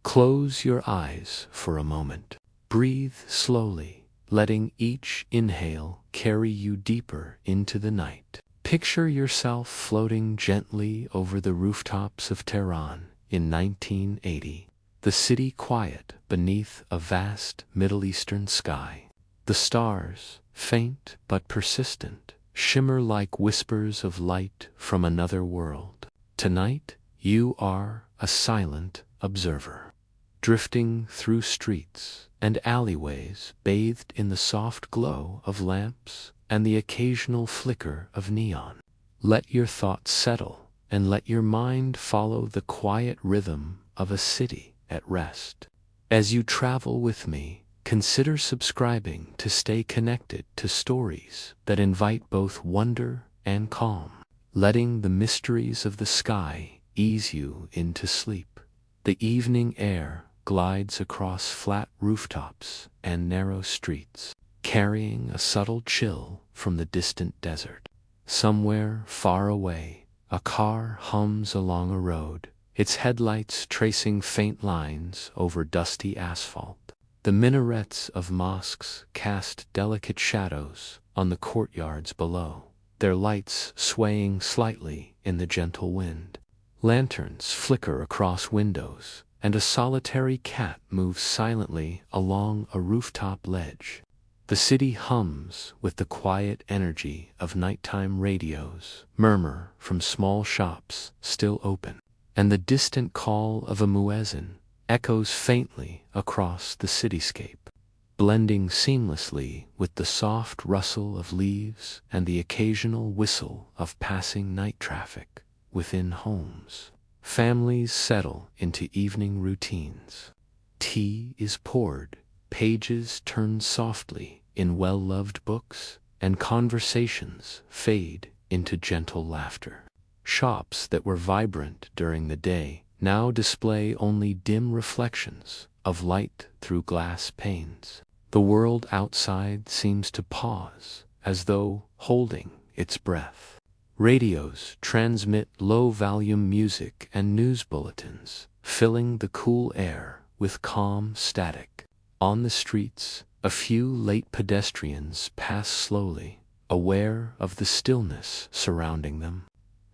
Close your eyes for a moment. Breathe slowly, letting each inhale carry you deeper into the night. Picture yourself floating gently over the rooftops of Tehran in 1980, the city quiet beneath a vast Middle Eastern sky. The stars, faint but persistent, shimmer like whispers of light from another world. Tonight, you are a silent observer, drifting through streets and alleyways bathed in the soft glow of lamps and the occasional flicker of neon. Let your thoughts settle and let your mind follow the quiet rhythm of a city at rest. As you travel with me, consider subscribing to stay connected to stories that invite both wonder and calm, letting the mysteries of the sky ease you into sleep. The evening air glides across flat rooftops and narrow streets, carrying a subtle chill from the distant desert. Somewhere far away, a car hums along a road, its headlights tracing faint lines over dusty asphalt. The minarets of mosques cast delicate shadows on the courtyards below, their lights swaying slightly in the gentle wind. Lanterns flicker across windows, and a solitary cat moves silently along a rooftop ledge. The city hums with the quiet energy of nighttime radios, murmur from small shops still open, and the distant call of a muezzin echoes faintly across the cityscape, blending seamlessly with the soft rustle of leaves and the occasional whistle of passing night traffic within homes. Families settle into evening routines. Tea is poured, pages turn softly in well-loved books, and conversations fade into gentle laughter. Shops that were vibrant during the day now display only dim reflections of light through glass panes. The world outside seems to pause, as though holding its breath. Radios transmit low-volume music and news bulletins, filling the cool air with calm static. On the streets, a few late pedestrians pass slowly, aware of the stillness surrounding them.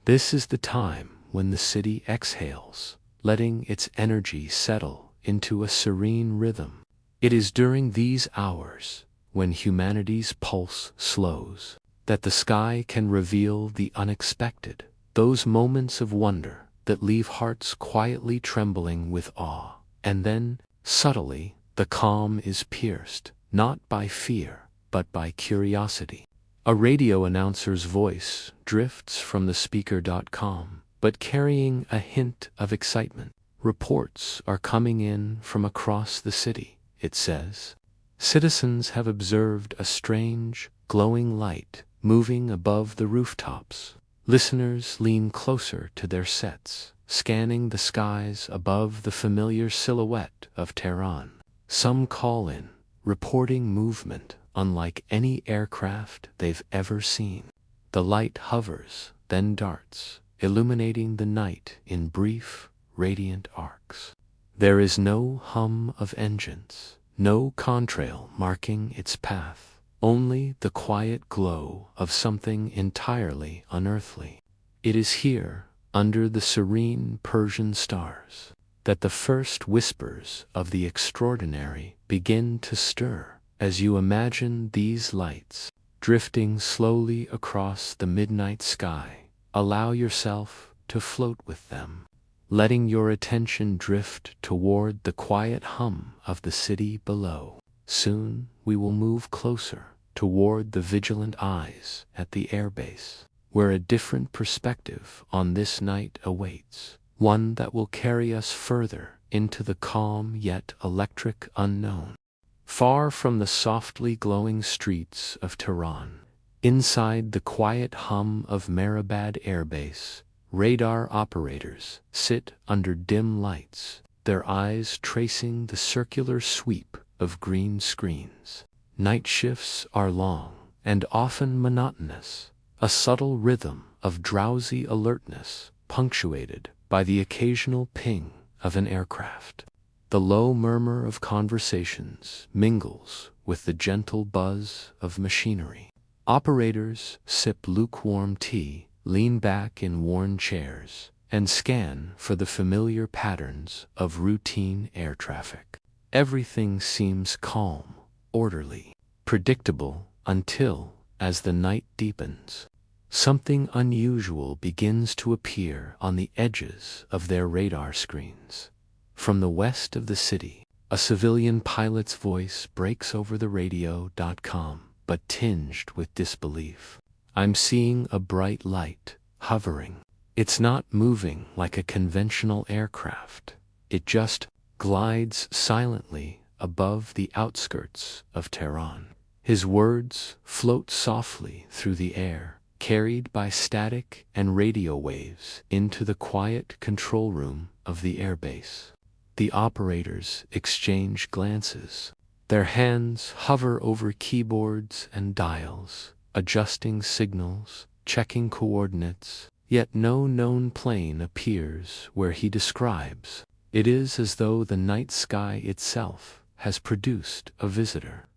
This is the time when the city exhales, letting its energy settle into a serene rhythm. It is during these hours, when humanity's pulse slows, that the sky can reveal the unexpected, those moments of wonder that leave hearts quietly trembling with awe. And then, subtly, the calm is pierced, not by fear, but by curiosity. A radio announcer's voice drifts from the speaker.com, but carrying a hint of excitement. Reports are coming in from across the city, it says. Citizens have observed a strange, glowing light moving above the rooftops. Listeners lean closer to their sets, scanning the skies above the familiar silhouette of Tehran. Some call in, reporting movement unlike any aircraft they've ever seen. The light hovers, then darts, illuminating the night in brief, radiant arcs. There is no hum of engines, no contrail marking its path. Only the quiet glow of something entirely unearthly. It is here, under the serene Persian stars, that the first whispers of the extraordinary begin to stir. As you imagine these lights drifting slowly across the midnight sky, allow yourself to float with them, letting your attention drift toward the quiet hum of the city below. Soon we will move closer toward the vigilant eyes at the airbase, where a different perspective on this night awaits, one that will carry us further into the calm yet electric unknown. Far from the softly glowing streets of Tehran, inside the quiet hum of Mehrabad Airbase, radar operators sit under dim lights, their eyes tracing the circular sweep of green screens. Night shifts are long and often monotonous, a subtle rhythm of drowsy alertness punctuated by the occasional ping of an aircraft. The low murmur of conversations mingles with the gentle buzz of machinery. Operators sip lukewarm tea, lean back in worn chairs, and scan for the familiar patterns of routine air traffic. Everything seems calm, orderly, predictable until, as the night deepens, something unusual begins to appear on the edges of their radar screens. From the west of the city, a civilian pilot's voice breaks over the radio.com, but tinged with disbelief. "I'm seeing a bright light, hovering. It's not moving like a conventional aircraft. It just glides silently above the outskirts of Tehran." His words float softly through the air, carried by static and radio waves into the quiet control room of the airbase. The operators exchange glances. Their hands hover over keyboards and dials, adjusting signals, checking coordinates, yet no known plane appears where he describes. It is as though the night sky itself has produced a visitor.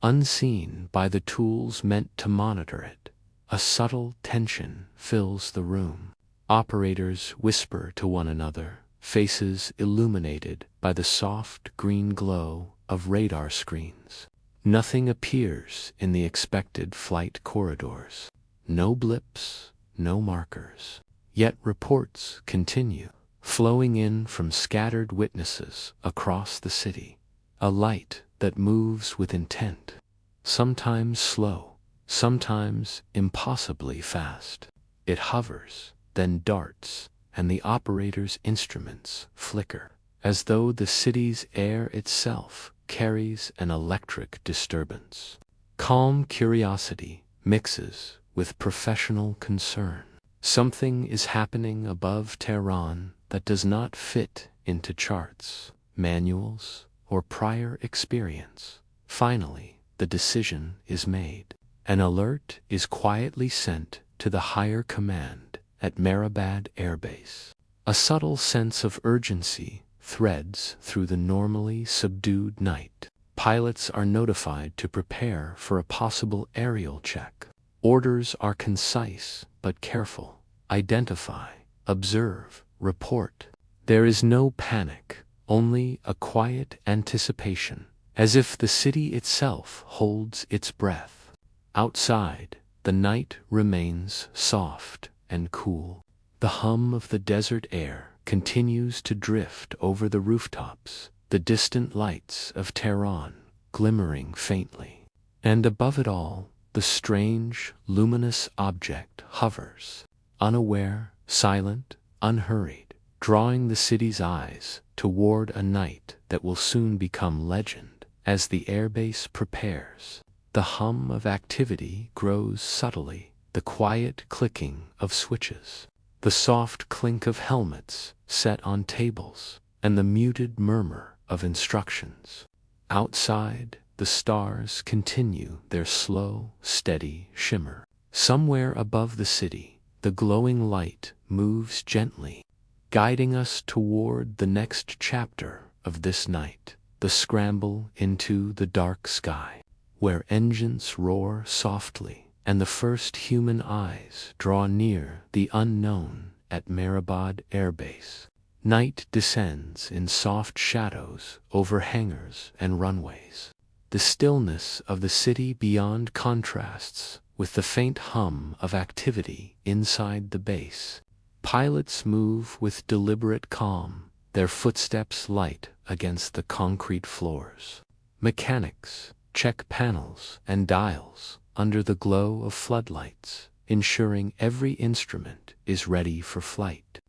Unseen by the tools meant to monitor it, a subtle tension fills the room. Operators whisper to one another, faces illuminated by the soft green glow of radar screens. Nothing appears in the expected flight corridors. No blips, no markers. Yet reports continue, flowing in from scattered witnesses across the city. A light that moves with intent, sometimes slow, sometimes impossibly fast. It hovers, then darts, and the operator's instruments flicker, as though the city's air itself carries an electric disturbance. Calm curiosity mixes with professional concern. Something is happening above Tehran that does not fit into charts, manuals, or prior experience. Finally, the decision is made. An alert is quietly sent to the higher command at Mehrabad Air Base. A subtle sense of urgency threads through the normally subdued night. Pilots are notified to prepare for a possible aerial check. Orders are concise but careful. Identify, observe, report. There is no panic, only a quiet anticipation, as if the city itself holds its breath. Outside, the night remains soft and cool. The hum of the desert air continues to drift over the rooftops, the distant lights of Tehran glimmering faintly. And above it all, the strange, luminous object hovers, unaware, silent, unhurried, drawing the city's eyes toward a night that will soon become legend. As the airbase prepares, the hum of activity grows subtly, the quiet clicking of switches, the soft clink of helmets set on tables, and the muted murmur of instructions. Outside, the stars continue their slow, steady shimmer. Somewhere above the city, the glowing light moves gently, guiding us toward the next chapter of this night, the scramble into the dark sky, where engines roar softly and the first human eyes draw near the unknown at Mehrabad Air Base. Night descends in soft shadows over hangars and runways. The stillness of the city beyond contrasts with the faint hum of activity inside the base. Pilots move with deliberate calm, their footsteps light against the concrete floors. Mechanics check panels and dials under the glow of floodlights, ensuring every instrument is ready for flight.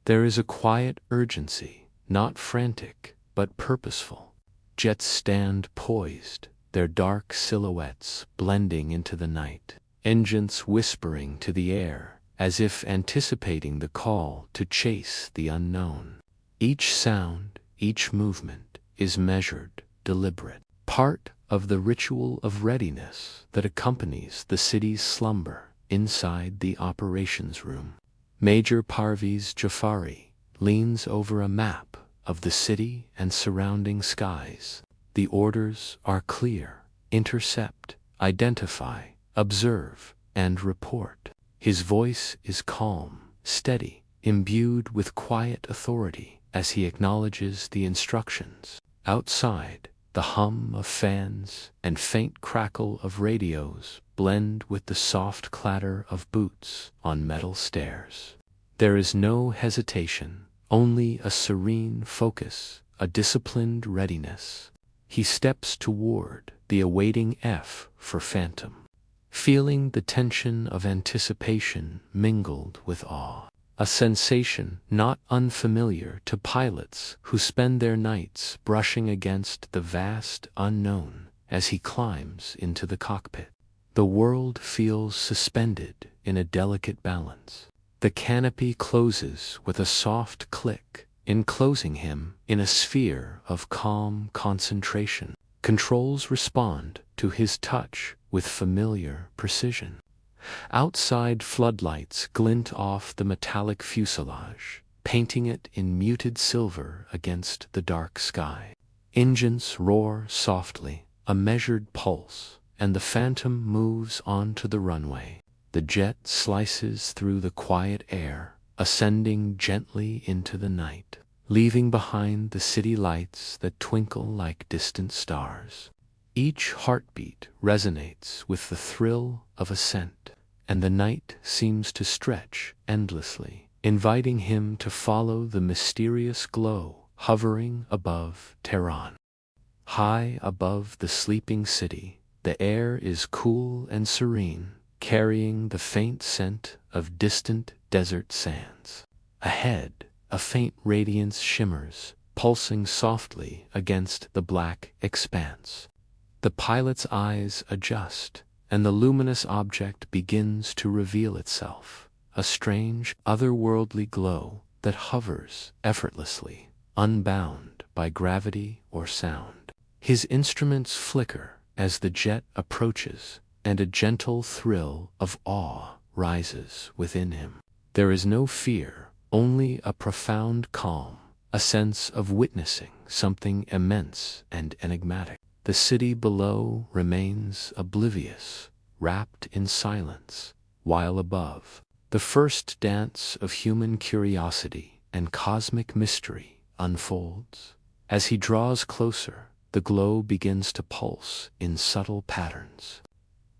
There is a quiet urgency, not frantic, but purposeful. Jets stand poised, their dark silhouettes blending into the night, engines whispering to the air, as if anticipating the call to chase the unknown. Each sound, each movement is measured, deliberate, part of the ritual of readiness that accompanies the city's slumber inside the operations room. Major Parviz Jafari leans over a map of the city and surrounding skies. The orders are clear: intercept, identify, observe, and report. His voice is calm, steady, imbued with quiet authority as he acknowledges the instructions. Outside, the hum of fans and faint crackle of radios blend with the soft clatter of boots on metal stairs. There is no hesitation, only a serene focus, a disciplined readiness. He steps toward the awaiting F for Phantom, feeling the tension of anticipation mingled with awe, a sensation not unfamiliar to pilots who spend their nights brushing against the vast unknown as he climbs into the cockpit. The world feels suspended in a delicate balance. The canopy closes with a soft click, enclosing him in a sphere of calm concentration. Controls respond to his touch with familiar precision. Outside, floodlights glint off the metallic fuselage, painting it in muted silver against the dark sky. Engines roar softly, a measured pulse, and the Phantom moves onto the runway. The jet slices through the quiet air, ascending gently into the night, leaving behind the city lights that twinkle like distant stars. Each heartbeat resonates with the thrill of ascent, and the night seems to stretch endlessly, inviting him to follow the mysterious glow hovering above Tehran. High above the sleeping city, the air is cool and serene, carrying the faint scent of distant desert sands. Ahead, a faint radiance shimmers, pulsing softly against the black expanse. The pilot's eyes adjust, and the luminous object begins to reveal itself, a strange, otherworldly glow that hovers effortlessly, unbound by gravity or sound. His instruments flicker as the jet approaches, and a gentle thrill of awe rises within him. There is no fear, only a profound calm, a sense of witnessing something immense and enigmatic. The city below remains oblivious, wrapped in silence, while above, the first dance of human curiosity and cosmic mystery unfolds. As he draws closer, the glow begins to pulse in subtle patterns,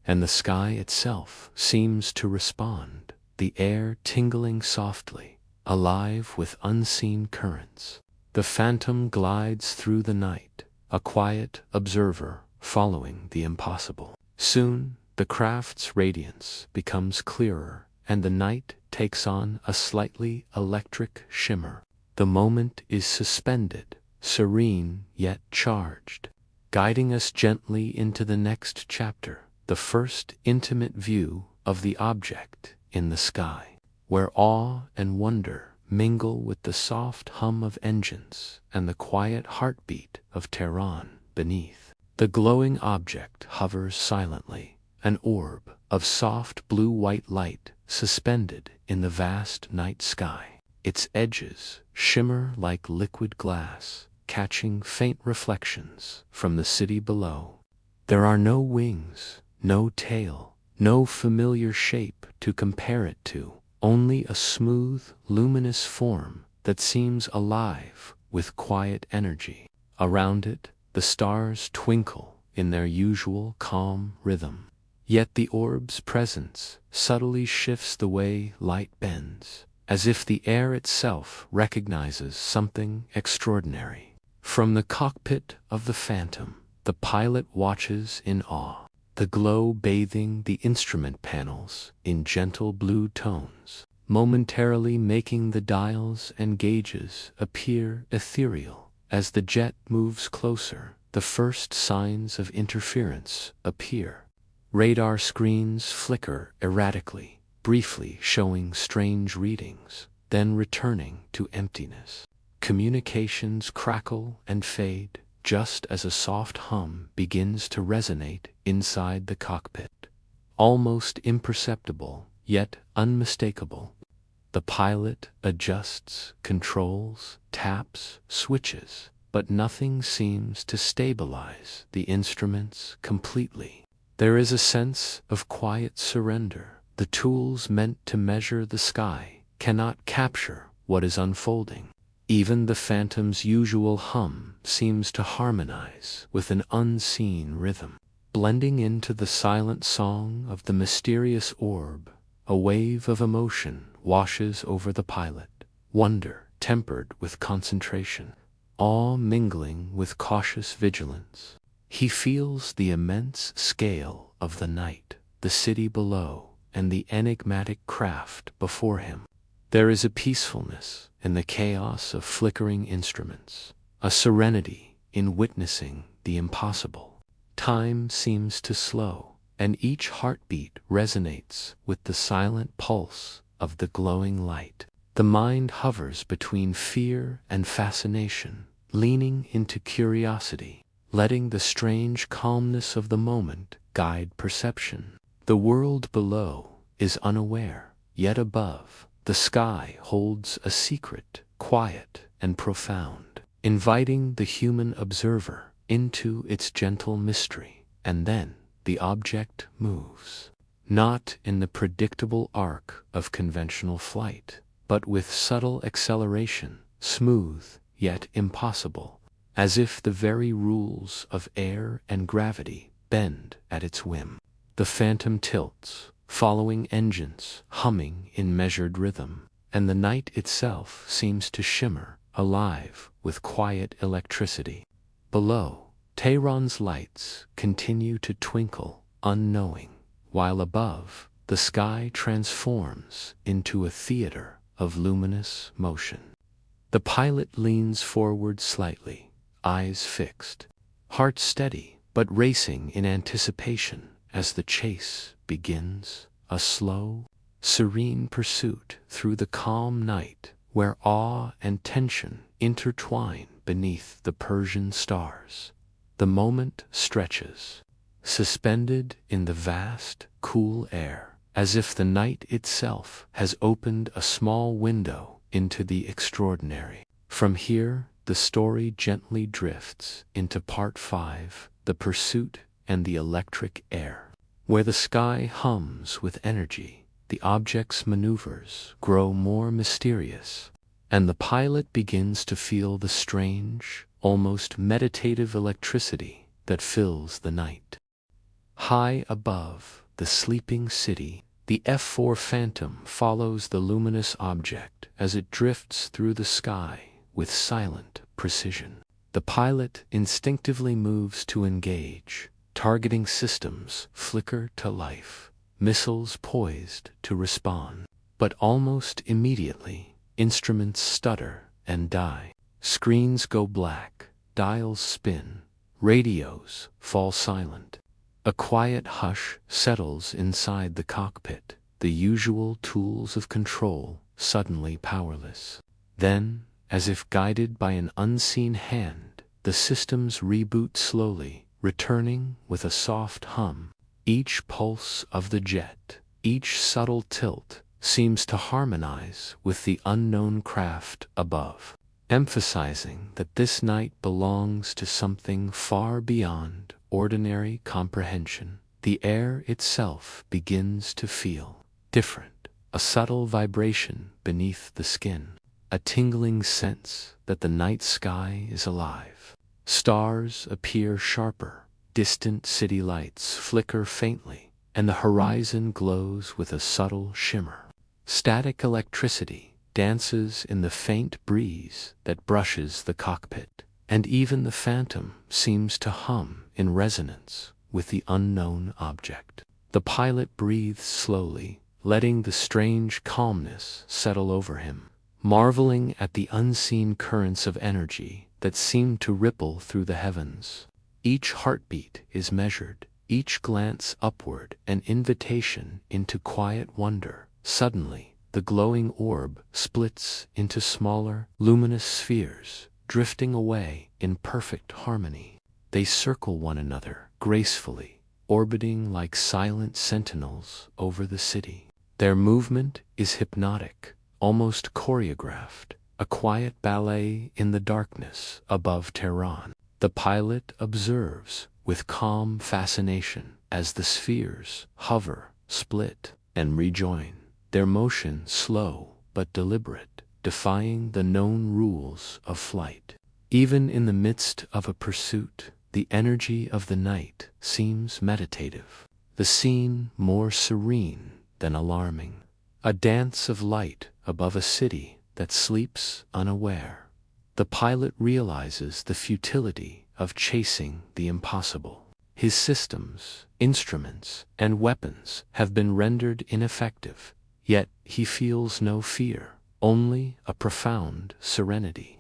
and the sky itself seems to respond, the air tingling softly, alive with unseen currents. The Phantom glides through the night, a quiet observer following the impossible. Soon, the craft's radiance becomes clearer, and the night takes on a slightly electric shimmer. The moment is suspended, serene yet charged, guiding us gently into the next chapter, the first intimate view of the object in the sky, where awe and wonder mingle with the soft hum of engines and the quiet heartbeat of Tehran beneath. The glowing object hovers silently, an orb of soft blue-white light suspended in the vast night sky. Its edges shimmer like liquid glass, catching faint reflections from the city below. There are no wings, no tail, no familiar shape to compare it to, only a smooth, luminous form that seems alive with quiet energy. Around it, the stars twinkle in their usual calm rhythm. Yet the orb's presence subtly shifts the way light bends, as if the air itself recognizes something extraordinary. From the cockpit of the Phantom, the pilot watches in awe, the glow bathing the instrument panels in gentle blue tones, momentarily making the dials and gauges appear ethereal. As the jet moves closer, the first signs of interference appear. Radar screens flicker erratically, briefly showing strange readings, then returning to emptiness. Communications crackle and fade, just as a soft hum begins to resonate inside the cockpit. Almost imperceptible, yet unmistakable. The pilot adjusts, controls, taps, switches, but nothing seems to stabilize the instruments completely. There is a sense of quiet surrender. The tools meant to measure the sky cannot capture what is unfolding. Even the phantom's usual hum seems to harmonize with an unseen rhythm. Blending into the silent song of the mysterious orb, a wave of emotion washes over the pilot, wonder tempered with concentration, awe mingling with cautious vigilance. He feels the immense scale of the night, the city below, and the enigmatic craft before him. There is a peacefulness in the chaos of flickering instruments, a serenity in witnessing the impossible. Time seems to slow, and each heartbeat resonates with the silent pulse of the glowing light. The mind hovers between fear and fascination, leaning into curiosity, letting the strange calmness of the moment guide perception. The world below is unaware, yet above, the sky holds a secret, quiet and profound, inviting the human observer into its gentle mystery. And then the object moves, not in the predictable arc of conventional flight, but with subtle acceleration, smooth yet impossible, as if the very rules of air and gravity bend at its whim. The phantom tilts, following engines humming in measured rhythm, and the night itself seems to shimmer, alive with quiet electricity. Below, Tehran's lights continue to twinkle, unknowing, while above, the sky transforms into a theater of luminous motion. The pilot leans forward slightly, eyes fixed, heart steady but racing in anticipation as the chase begins, a slow, serene pursuit through the calm night where awe and tension intertwine beneath the Persian stars. The moment stretches, suspended in the vast, cool air, as if the night itself has opened a small window into the extraordinary. From here, the story gently drifts into Part 5, The Pursuit and the Electric Air. Where the sky hums with energy, the object's maneuvers grow more mysterious, and the pilot begins to feel the strange, almost meditative electricity that fills the night. High above the sleeping city, the F-4 Phantom follows the luminous object as it drifts through the sky with silent precision. The pilot instinctively moves to engage, targeting systems flicker to life, missiles poised to respond. But almost immediately, instruments stutter and die. Screens go black, dials spin, radios fall silent. A quiet hush settles inside the cockpit, the usual tools of control suddenly powerless. Then, as if guided by an unseen hand, the systems reboot slowly, returning with a soft hum. Each pulse of the jet, each subtle tilt, seems to harmonize with the unknown craft above, emphasizing that this night belongs to something far beyond ordinary comprehension. The air itself begins to feel different, a subtle vibration beneath the skin, a tingling sense that the night sky is alive. Stars appear sharper, distant city lights flicker faintly, and the horizon glows with a subtle shimmer. Static electricity dances in the faint breeze that brushes the cockpit, and even the phantom seems to hum in resonance with the unknown object. The pilot breathes slowly, letting the strange calmness settle over him, marveling at the unseen currents of energy that seem to ripple through the heavens. Each heartbeat is measured, each glance upward an invitation into quiet wonder. Suddenly, the glowing orb splits into smaller, luminous spheres, drifting away in perfect harmony. They circle one another gracefully, orbiting like silent sentinels over the city. Their movement is hypnotic, almost choreographed, a quiet ballet in the darkness above Tehran. The pilot observes with calm fascination as the spheres hover, split, and rejoin, their motion slow but deliberate, defying the known rules of flight. Even in the midst of a pursuit, the energy of the night seems meditative, the scene more serene than alarming. A dance of light above a city that sleeps unaware. The pilot realizes the futility of chasing the impossible. His systems, instruments, and weapons have been rendered ineffective, yet he feels no fear, only a profound serenity.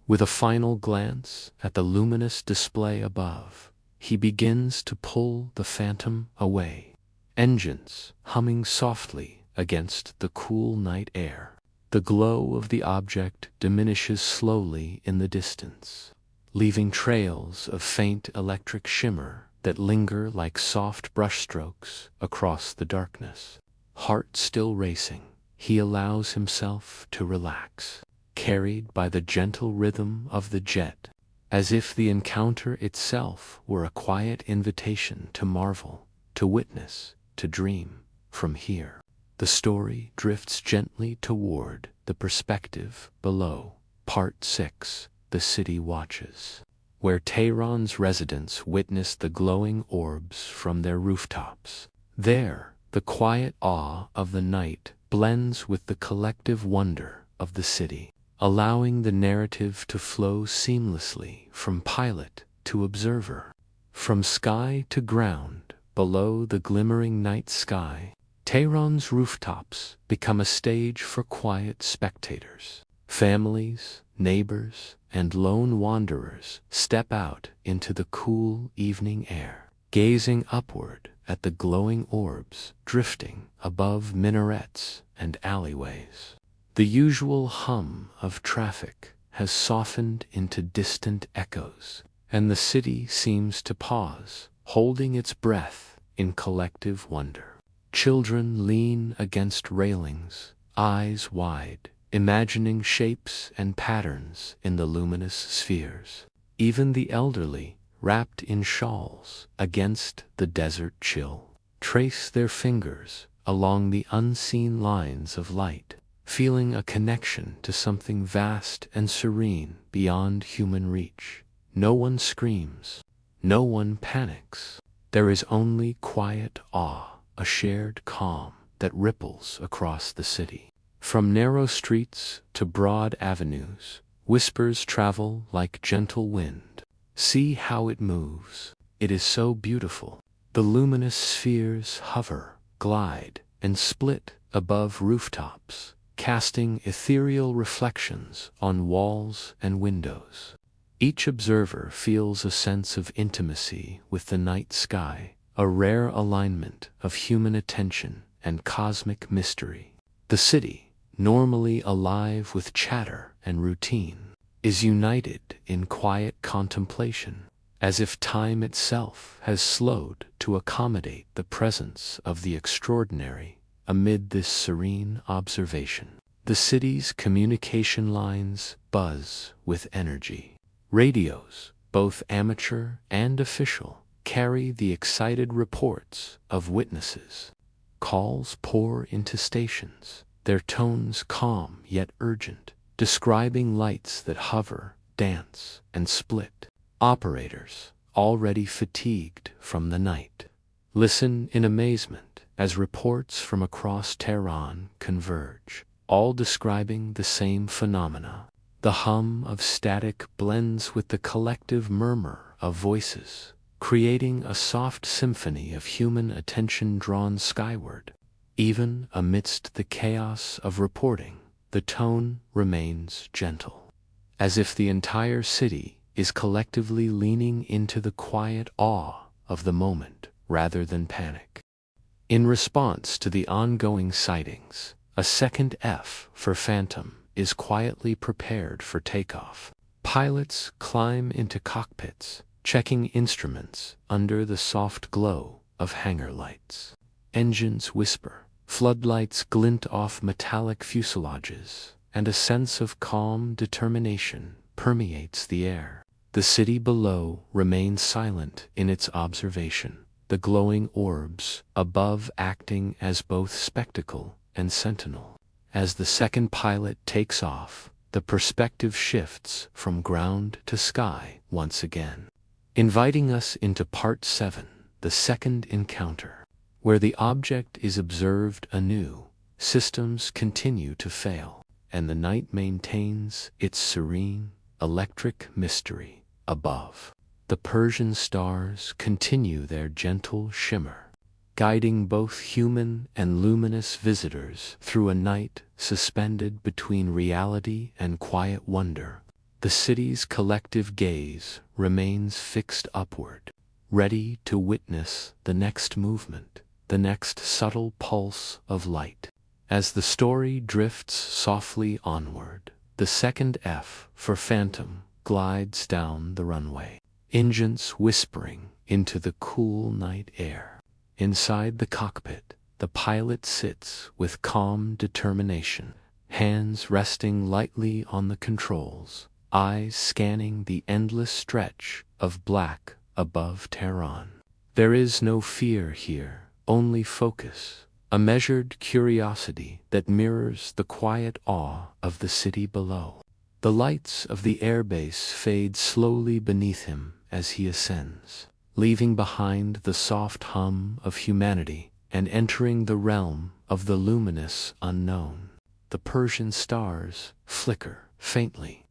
With a final glance at the luminous display above, he begins to pull the phantom away, engines humming softly against the cool night air. The glow of the object diminishes slowly in the distance, leaving trails of faint electric shimmer that linger like soft brushstrokes across the darkness. Heart still racing, he allows himself to relax, carried by the gentle rhythm of the jet, as if the encounter itself were a quiet invitation to marvel, to witness, to dream. From here, the story drifts gently toward the perspective below. Part 6, The City Watches, where Tehran's residents witness the glowing orbs from their rooftops. There, the quiet awe of the night blends with the collective wonder of the city, allowing the narrative to flow seamlessly from pilot to observer. From sky to ground, below the glimmering night sky, Tehran's rooftops become a stage for quiet spectators. Families, neighbors, and lone wanderers step out into the cool evening air, gazing upward at the glowing orbs drifting above minarets and alleyways. The usual hum of traffic has softened into distant echoes, and the city seems to pause, holding its breath in collective wonder. Children lean against railings, eyes wide, imagining shapes and patterns in the luminous spheres. Even the elderly, wrapped in shawls against the desert chill, trace their fingers along the unseen lines of light, feeling a connection to something vast and serene beyond human reach. No one screams, no one panics. There is only quiet awe, a shared calm that ripples across the city. From narrow streets to broad avenues, whispers travel like gentle wind. See how it moves. It is so beautiful. The luminous spheres hover, glide, and split above rooftops, casting ethereal reflections on walls and windows. Each observer feels a sense of intimacy with the night sky, a rare alignment of human attention and cosmic mystery. The city, normally alive with chatter and routine, is united in quiet contemplation, as if time itself has slowed to accommodate the presence of the extraordinary amid this serene observation. The city's communication lines buzz with energy. Radios, both amateur and official, carry the excited reports of witnesses. Calls pour into stations, their tones calm yet urgent, describing lights that hover, dance, and split. Operators, already fatigued from the night, listen in amazement as reports from across Tehran converge, all describing the same phenomena. The hum of static blends with the collective murmur of voices, creating a soft symphony of human attention drawn skyward. Even amidst the chaos of reporting, the tone remains gentle, as if the entire city is collectively leaning into the quiet awe of the moment rather than panic. In response to the ongoing sightings, a second F for Phantom is quietly prepared for takeoff. Pilots climb into cockpits, checking instruments under the soft glow of hangar lights. Engines whisper, Floodlights glint off metallic fuselages, and a sense of calm determination permeates the air. The city below remains silent in its observation, the glowing orbs above acting as both spectacle and sentinel. As the second pilot takes off, the perspective shifts from ground to sky once again, inviting us into Part 7, the second encounter. Where the object is observed anew, systems continue to fail, and the night maintains its serene, electric mystery above. The Persian stars continue their gentle shimmer, guiding both human and luminous visitors through a night suspended between reality and quiet wonder. The city's collective gaze remains fixed upward, ready to witness the next movement, the next subtle pulse of light. As the story drifts softly onward, the second F for Phantom glides down the runway, engines whispering into the cool night air. Inside the cockpit, the pilot sits with calm determination, hands resting lightly on the controls, eyes scanning the endless stretch of black above Tehran. There is no fear here, only focus, a measured curiosity that mirrors the quiet awe of the city below. The lights of the airbase fade slowly beneath him as he ascends, leaving behind the soft hum of humanity and entering the realm of the luminous unknown. The Persian stars flicker faintly,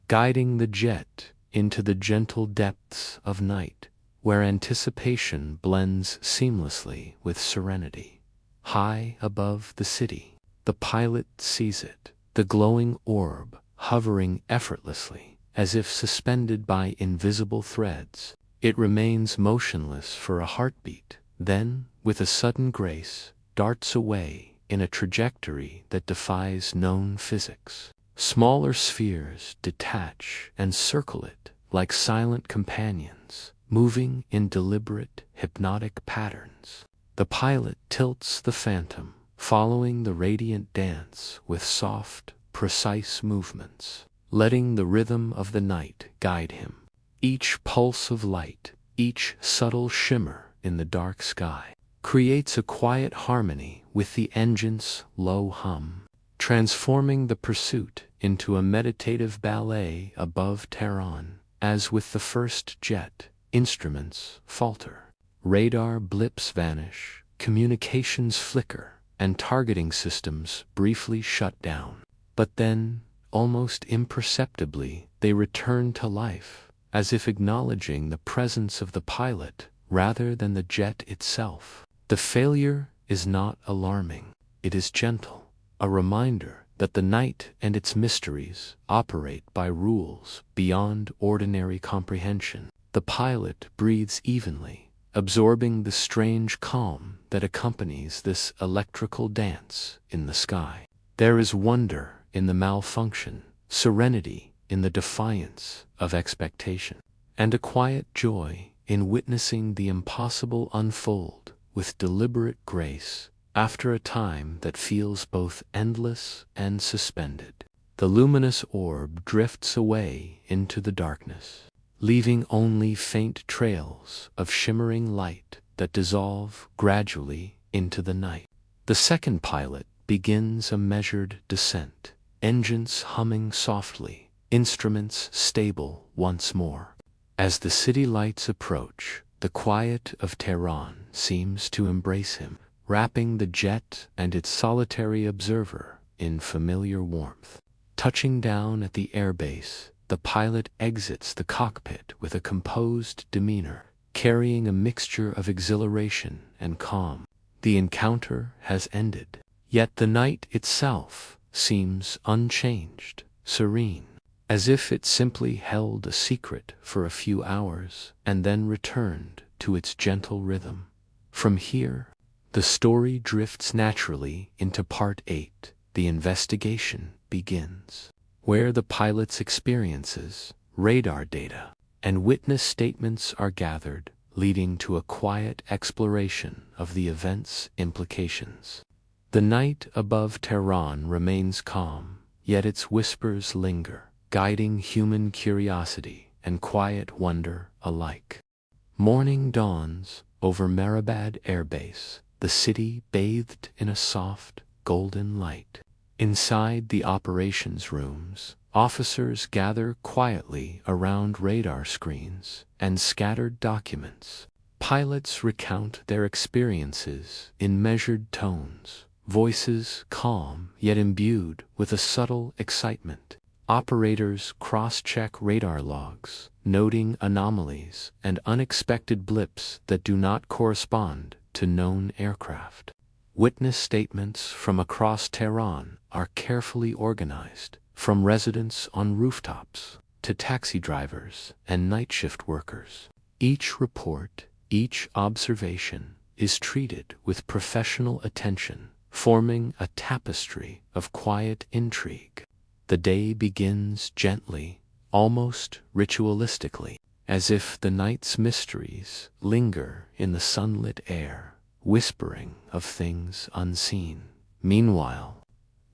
guiding the jet into the gentle depths of night, where anticipation blends seamlessly with serenity. High above the city, the pilot sees it, the glowing orb hovering effortlessly, as if suspended by invisible threads. It remains motionless for a heartbeat, then, with a sudden grace, darts away in a trajectory that defies known physics. Smaller spheres detach and circle it like silent companions, moving in deliberate, hypnotic patterns. The pilot tilts the Phantom, following the radiant dance with soft, precise movements, letting the rhythm of the night guide him. Each pulse of light, each subtle shimmer in the dark sky, creates a quiet harmony with the engine's low hum, transforming the pursuit into a meditative ballet above Tehran. As with the first jet, instruments falter, radar blips vanish, communications flicker, and targeting systems briefly shut down. But then, almost imperceptibly, they return to life, as if acknowledging the presence of the pilot rather than the jet itself. The failure is not alarming, it is gentle, a reminder that the night and its mysteries operate by rules beyond ordinary comprehension. The pilot breathes evenly, absorbing the strange calm that accompanies this electrical dance in the sky. There is wonder in the malfunction, serenity in the defiance of expectation, and a quiet joy in witnessing the impossible unfold with deliberate grace after a time that feels both endless and suspended. The luminous orb drifts away into the darkness, leaving only faint trails of shimmering light that dissolve gradually into the night. The second pilot begins a measured descent, engines humming softly, instruments stable once more. As the city lights approach, the quiet of Tehran seems to embrace him, wrapping the jet and its solitary observer in familiar warmth. Touching down at the airbase, the pilot exits the cockpit with a composed demeanor, carrying a mixture of exhilaration and calm. The encounter has ended, yet the night itself seems unchanged, serene, as if it simply held a secret for a few hours and then returned to its gentle rhythm. From here, the story drifts naturally into Part 8. The investigation begins, where the pilot's experiences, radar data, and witness statements are gathered, leading to a quiet exploration of the event's implications. The night above Tehran remains calm, yet its whispers linger, guiding human curiosity and quiet wonder alike. Morning dawns over Mehrabad Air Base, the city bathed in a soft, golden light. Inside the operations rooms, officers gather quietly around radar screens and scattered documents. Pilots recount their experiences in measured tones, voices calm yet imbued with a subtle excitement. Operators cross-check radar logs, noting anomalies and unexpected blips that do not correspond to known aircraft. Witness statements from across Tehran are carefully organized, from residents on rooftops to taxi drivers and night shift workers. Each report, each observation is treated with professional attention, forming a tapestry of quiet intrigue. The day begins gently, almost ritualistically, as if the night's mysteries linger in the sunlit air, whispering of things unseen. Meanwhile,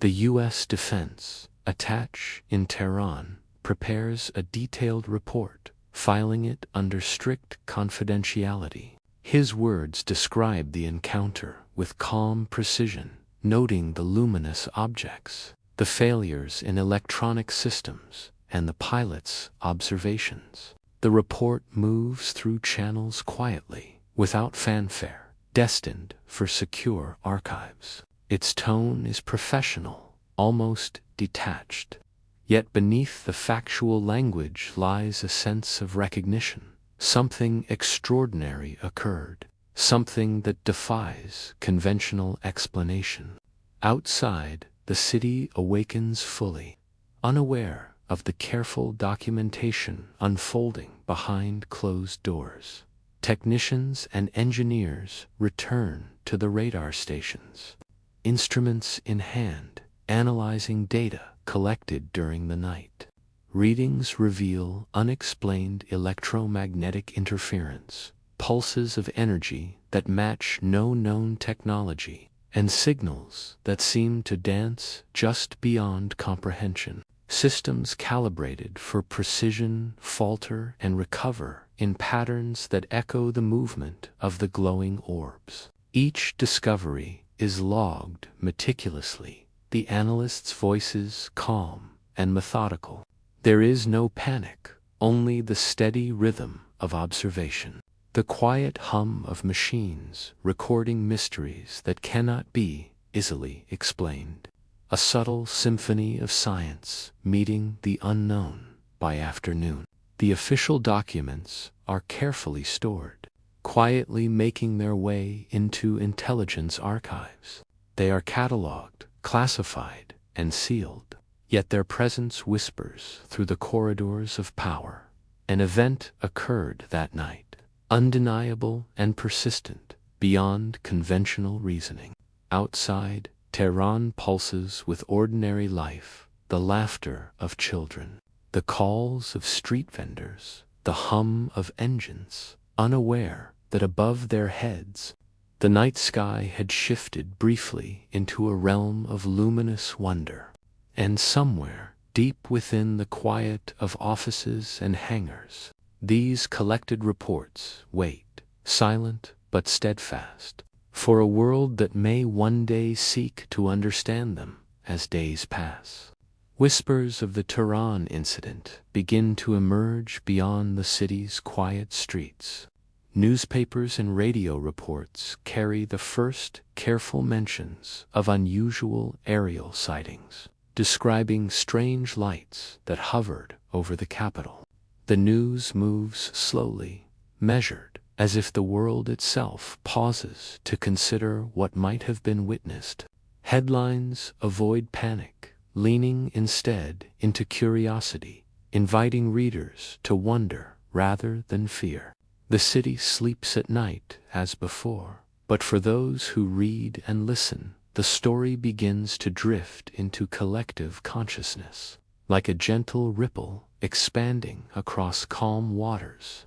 the U.S. Defense Attaché in Tehran prepares a detailed report, filing it under strict confidentiality. His words describe the encounter with calm precision, noting the luminous objects, the failures in electronic systems, and the pilot's observations. The report moves through channels quietly, without fanfare, destined for secure archives. Its tone is professional, almost detached. Yet beneath the factual language lies a sense of recognition. Something extraordinary occurred, something that defies conventional explanation. Outside, the city awakens fully, unaware of the careful documentation unfolding behind closed doors. Technicians and engineers return to the radar stations, instruments in hand, analyzing data collected during the night. Readings reveal unexplained electromagnetic interference, pulses of energy that match no known technology, and signals that seem to dance just beyond comprehension. Systems calibrated for precision falter and recover in patterns that echo the movement of the glowing orbs. Each discovery is logged meticulously, the analysts' voices calm and methodical. There is no panic, only the steady rhythm of observation. The quiet hum of machines recording mysteries that cannot be easily explained. A subtle symphony of science meeting the unknown by afternoon. The official documents are carefully stored, quietly making their way into intelligence archives. They are catalogued, classified, and sealed. Yet their presence whispers through the corridors of power. An event occurred that night, undeniable and persistent, beyond conventional reasoning. Outside, Tehran pulses with ordinary life, the laughter of children, the calls of street vendors, the hum of engines, unaware that above their heads, the night sky had shifted briefly into a realm of luminous wonder. And somewhere, deep within the quiet of offices and hangars, these collected reports wait, silent but steadfast, for a world that may one day seek to understand them as days pass. Whispers of the Tehran incident begin to emerge beyond the city's quiet streets. Newspapers and radio reports carry the first careful mentions of unusual aerial sightings, describing strange lights that hovered over the capital. The news moves slowly, measured, as if the world itself pauses to consider what might have been witnessed. Headlines avoid panic, leaning instead into curiosity, inviting readers to wonder rather than fear. The city sleeps at night as before, but for those who read and listen, the story begins to drift into collective consciousness, like a gentle ripple expanding across calm waters.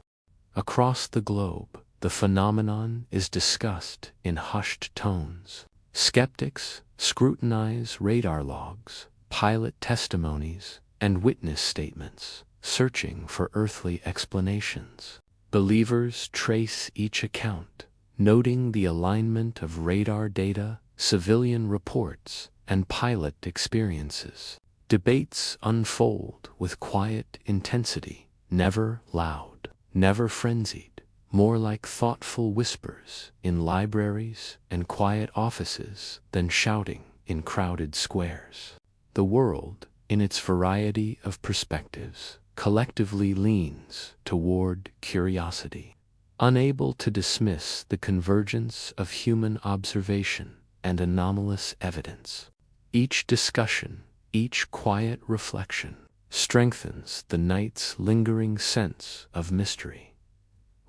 Across the globe, the phenomenon is discussed in hushed tones. Skeptics scrutinize radar logs, pilot testimonies, and witness statements, searching for earthly explanations. Believers trace each account, noting the alignment of radar data, civilian reports, and pilot experiences. Debates unfold with quiet intensity, never loud, never frenzied, more like thoughtful whispers in libraries and quiet offices than shouting in crowded squares. The world, in its variety of perspectives, collectively leans toward curiosity, unable to dismiss the convergence of human observation and anomalous evidence. Each discussion, each quiet reflection, strengthens the night's lingering sense of mystery.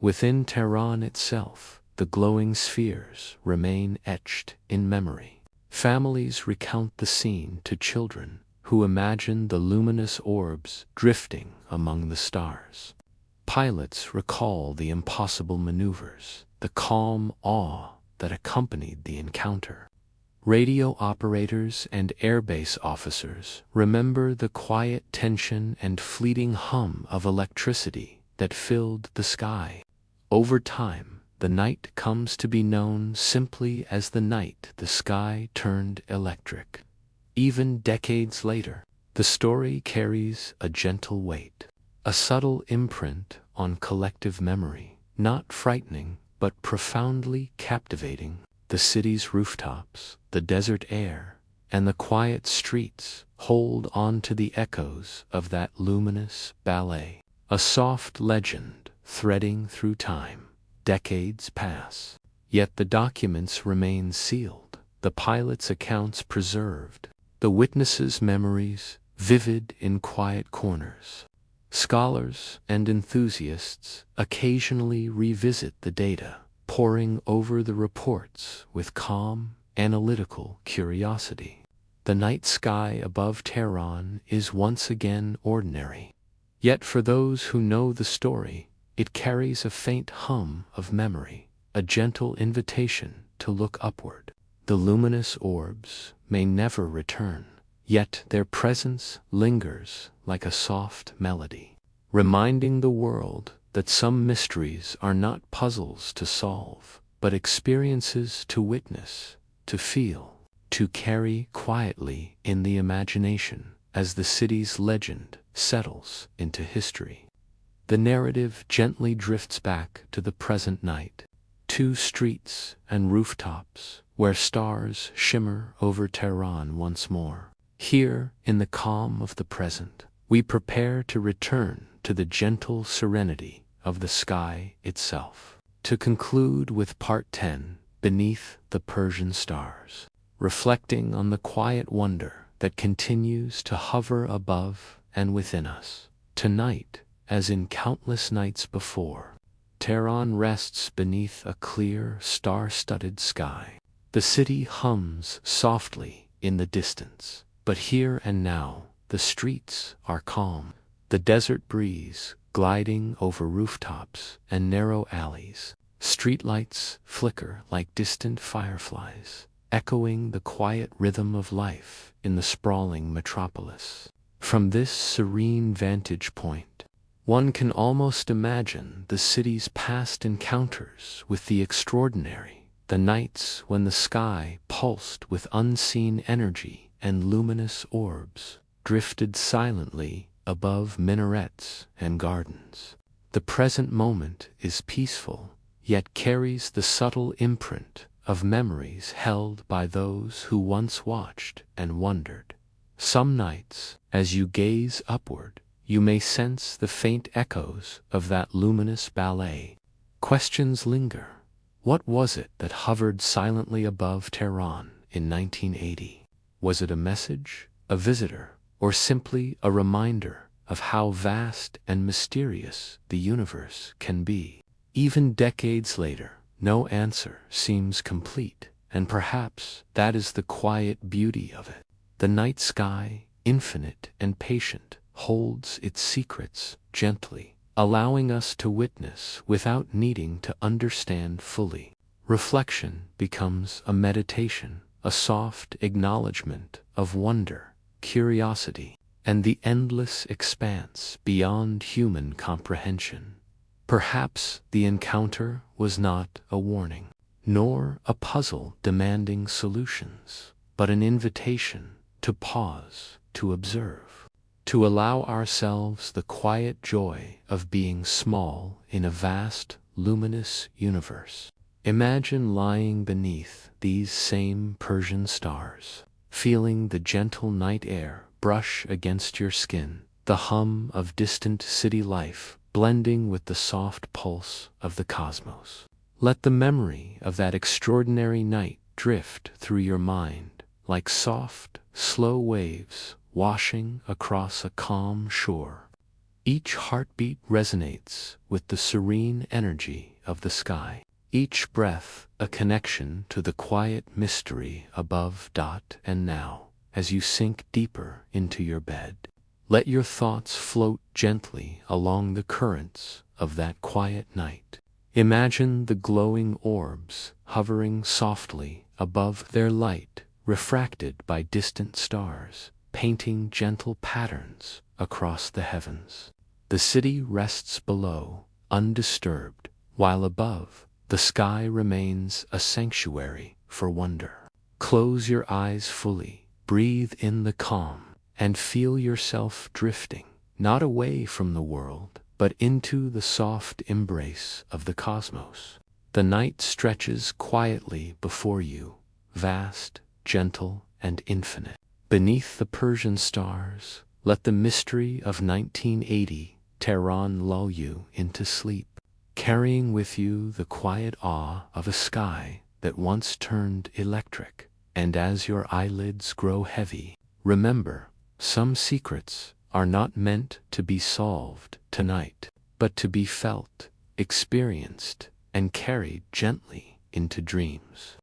Within Tehran itself, the glowing spheres remain etched in memory. Families recount the scene to children who imagine the luminous orbs drifting among the stars. Pilots recall the impossible maneuvers, the calm awe that accompanied the encounter. Radio operators and airbase officers remember the quiet tension and fleeting hum of electricity that filled the sky. Over time, the night comes to be known simply as the night the sky turned electric. Even decades later, the story carries a gentle weight, a subtle imprint on collective memory, not frightening but profoundly captivating. The city's rooftops, the desert air, and the quiet streets hold on to the echoes of that luminous ballet, a soft legend threading through time. Decades pass, yet the documents remain sealed, the pilot's accounts preserved, the witnesses' memories vivid in quiet corners. Scholars and enthusiasts occasionally revisit the data, poring over the reports with calm, analytical curiosity. The night sky above Tehran is once again ordinary. Yet for those who know the story, it carries a faint hum of memory, a gentle invitation to look upward. The luminous orbs may never return, yet their presence lingers like a soft melody, reminding the world that some mysteries are not puzzles to solve, but experiences to witness, to feel, to carry quietly in the imagination as the city's legend settles into history. The narrative gently drifts back to the present night, to streets and rooftops where stars shimmer over Tehran once more. Here, in the calm of the present, we prepare to return to the gentle serenity of the sky itself. To conclude with Part 10, Beneath the Persian Stars, reflecting on the quiet wonder that continues to hover above and within us. Tonight, as in countless nights before, Tehran rests beneath a clear, star-studded sky. The city hums softly in the distance, but here and now, the streets are calm. The desert breeze gliding over rooftops and narrow alleys. Streetlights flicker like distant fireflies, echoing the quiet rhythm of life in the sprawling metropolis. From this serene vantage point, one can almost imagine the city's past encounters with the extraordinary, the nights when the sky pulsed with unseen energy and luminous orbs drifted silently above minarets and gardens. The present moment is peaceful, yet carries the subtle imprint of memories held by those who once watched and wondered. Some nights, as you gaze upward, you may sense the faint echoes of that luminous ballet. Questions linger. What was it that hovered silently above Tehran in 1980? Was it a message, a visitor, or simply a reminder of how vast and mysterious the universe can be? Even decades later, no answer seems complete, and perhaps that is the quiet beauty of it. The night sky, infinite and patient, holds its secrets gently, allowing us to witness without needing to understand fully. Reflection becomes a meditation, a soft acknowledgement of wonder, curiosity, and the endless expanse beyond human comprehension. Perhaps the encounter was not a warning, nor a puzzle demanding solutions, but an invitation to pause, to observe, to allow ourselves the quiet joy of being small in a vast, luminous universe. Imagine lying beneath these same Persian stars, feeling the gentle night air brush against your skin, the hum of distant city life blending with the soft pulse of the cosmos. Let the memory of that extraordinary night drift through your mind like soft, slow waves washing across a calm shore. Each heartbeat resonates with the serene energy of the sky, each breath a connection to the quiet mystery above. And now, as you sink deeper into your bed, let your thoughts float gently along the currents of that quiet night. Imagine the glowing orbs hovering softly above, their light refracted by distant stars, painting gentle patterns across the heavens. The city rests below, undisturbed, while above, the sky remains a sanctuary for wonder. Close your eyes fully, breathe in the calm, and feel yourself drifting, not away from the world, but into the soft embrace of the cosmos. The night stretches quietly before you, vast, gentle, and infinite. Beneath the Persian stars, let the mystery of 1980 Tehran lull you into sleep, carrying with you the quiet awe of a sky that once turned electric. And as your eyelids grow heavy, remember, some secrets are not meant to be solved tonight, but to be felt, experienced, and carried gently into dreams.